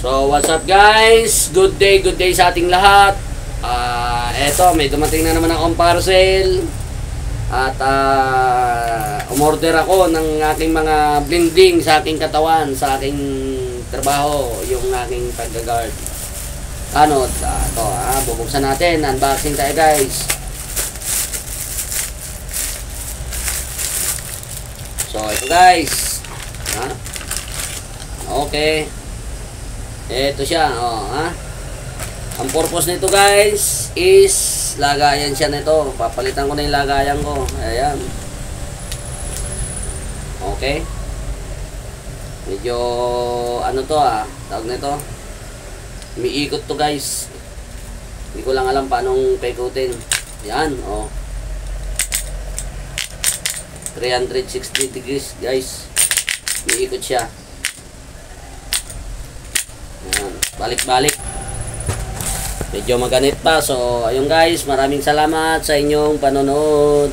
So, what's up guys? Good day sa ating lahat. Eto, may dumating na naman akong parcel. At umorder ako ng aking mga blending sa aking katawan, sa aking trabaho, yung aking pag-guard. Ito, bubuksan natin. Unboxing tayo guys. So, ito guys. Okay. Ito siya, Ang purpose nito guys is lagayan siya nito. Papalitan ko na yung lagayan ko. Ayan. Okay. Medyo tawag nito. Umiikot to guys. Hindi ko lang alam paanong paikutin. Ayan, 360 degrees guys. Umiikot siya. Balik-balik. Medyo maganit pa. So, ayun guys, maraming salamat sa inyong panonood.